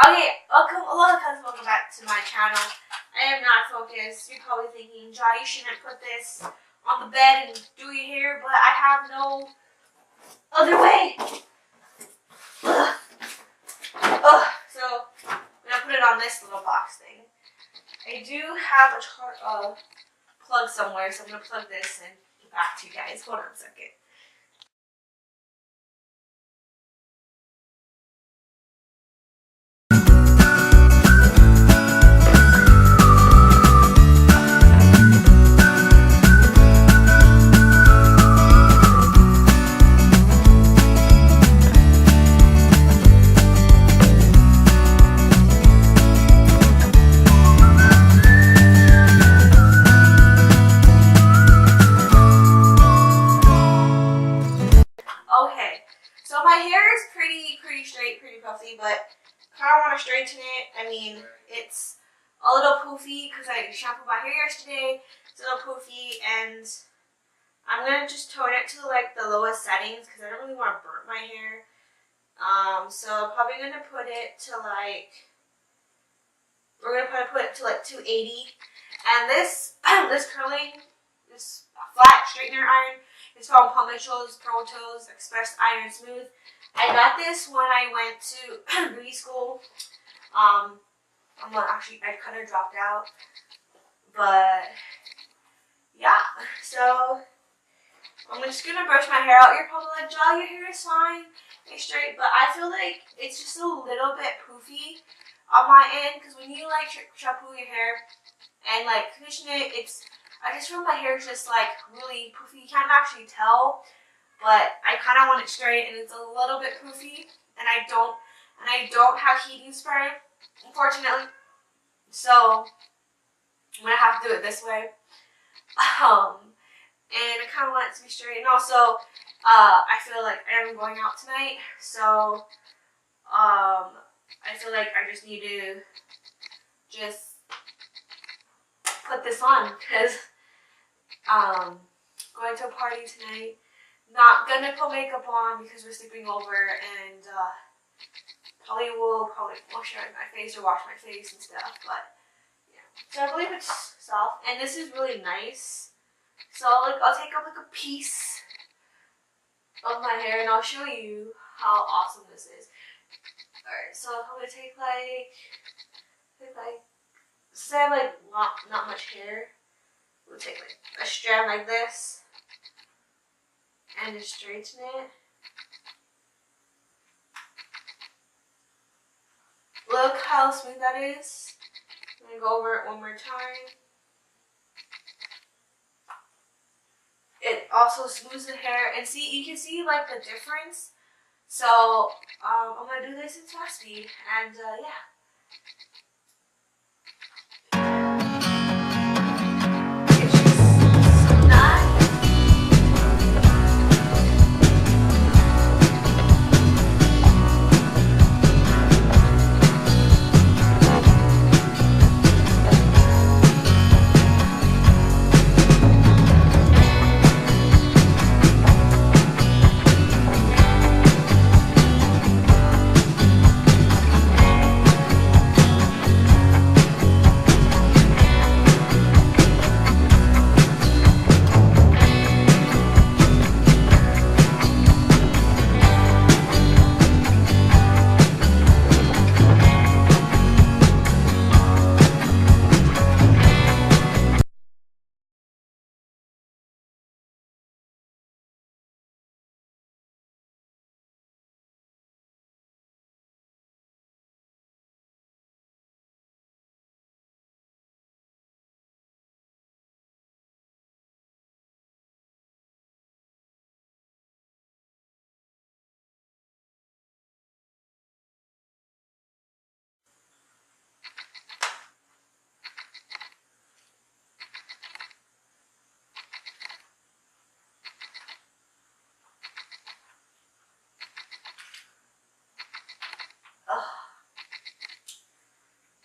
Okay, welcome back to my channel. I am not focused. You're probably thinking, Jai, you shouldn't put this on the bed and do your hair, but I have no other way. So I'm gonna put it on this little box thing. I do have a plug somewhere, so I'm gonna plug this and get back to you guys. Hold on a second. Okay, so my hair is pretty straight, pretty puffy, but kind of want to straighten it. I mean, it's a little poofy because I shampooed my hair yesterday. It's a little poofy, and I'm gonna just tone it to like the lowest settings because I don't really want to burn my hair. So I'm probably gonna put it to like put it to like 280, and this this flat straightener iron. It's from Palm Mitchell's Pro Tools Express Iron Smooth. I got this when I went to beauty school. Actually, I kind of dropped out, but yeah. So I'm just gonna brush my hair out. You're probably like, Jai, your hair is fine, it's straight, but I feel like it's just a little bit poofy on my end because when you like shampoo your hair and like condition it, I just feel my hair is just like really poofy. You can't actually tell, but I kind of want it straight, and it's a little bit poofy. And I don't have heating spray, unfortunately. So I'm gonna have to do it this way. And I kind of want it to be straight. And also, I feel like I am going out tonight, so I feel like I just need to put this on because going to a party tonight. Not gonna put makeup on because we're sleeping over, and probably wash my face or wash my face and stuff. But yeah, so I believe it's soft, and this is really nice. So I'll take up like a piece of my hair, and I'll show you how awesome this is. All right, so I'm gonna take say like not much hair. We'll take like a strand like this and just straighten it. Look how smooth that is. I'm gonna go over it one more time. It also smooths the hair, and see, you can see like the difference. So I'm gonna do this in fast speed, and yeah.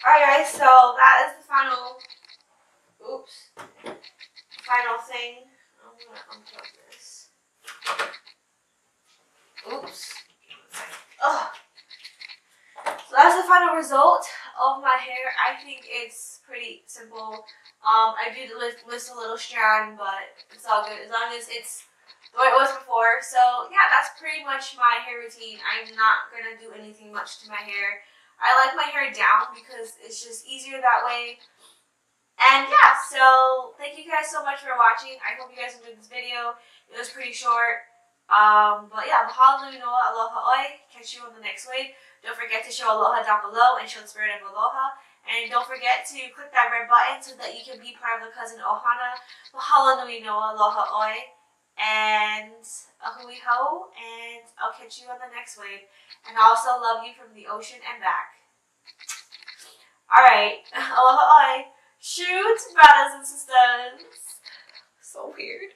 Alright guys, so that is the final thing. I'm gonna unplug this. Oops. So that's the final result of my hair. I think it's pretty simple. I did list a little strand, but it's all good as long as it's the way it was before. So yeah, that's pretty much my hair routine. I'm not gonna do anything much to my hair. I like my hair down because it's just easier that way. And yeah, so thank you guys so much for watching. I hope you guys enjoyed this video. It was pretty short. But yeah, mahalo nui noa, aloha oi. Catch you on the next wave. Don't forget to show aloha down below and show the spirit of aloha. And don't forget to click that red button so that you can be part of the cousin ohana. Mahalo nui noa, aloha oi. And a hui ho. And I'll catch you on the next wave. And I also love you from the ocean and back. Alright, aloha oi. Shoot, brothers and sisters. So weird.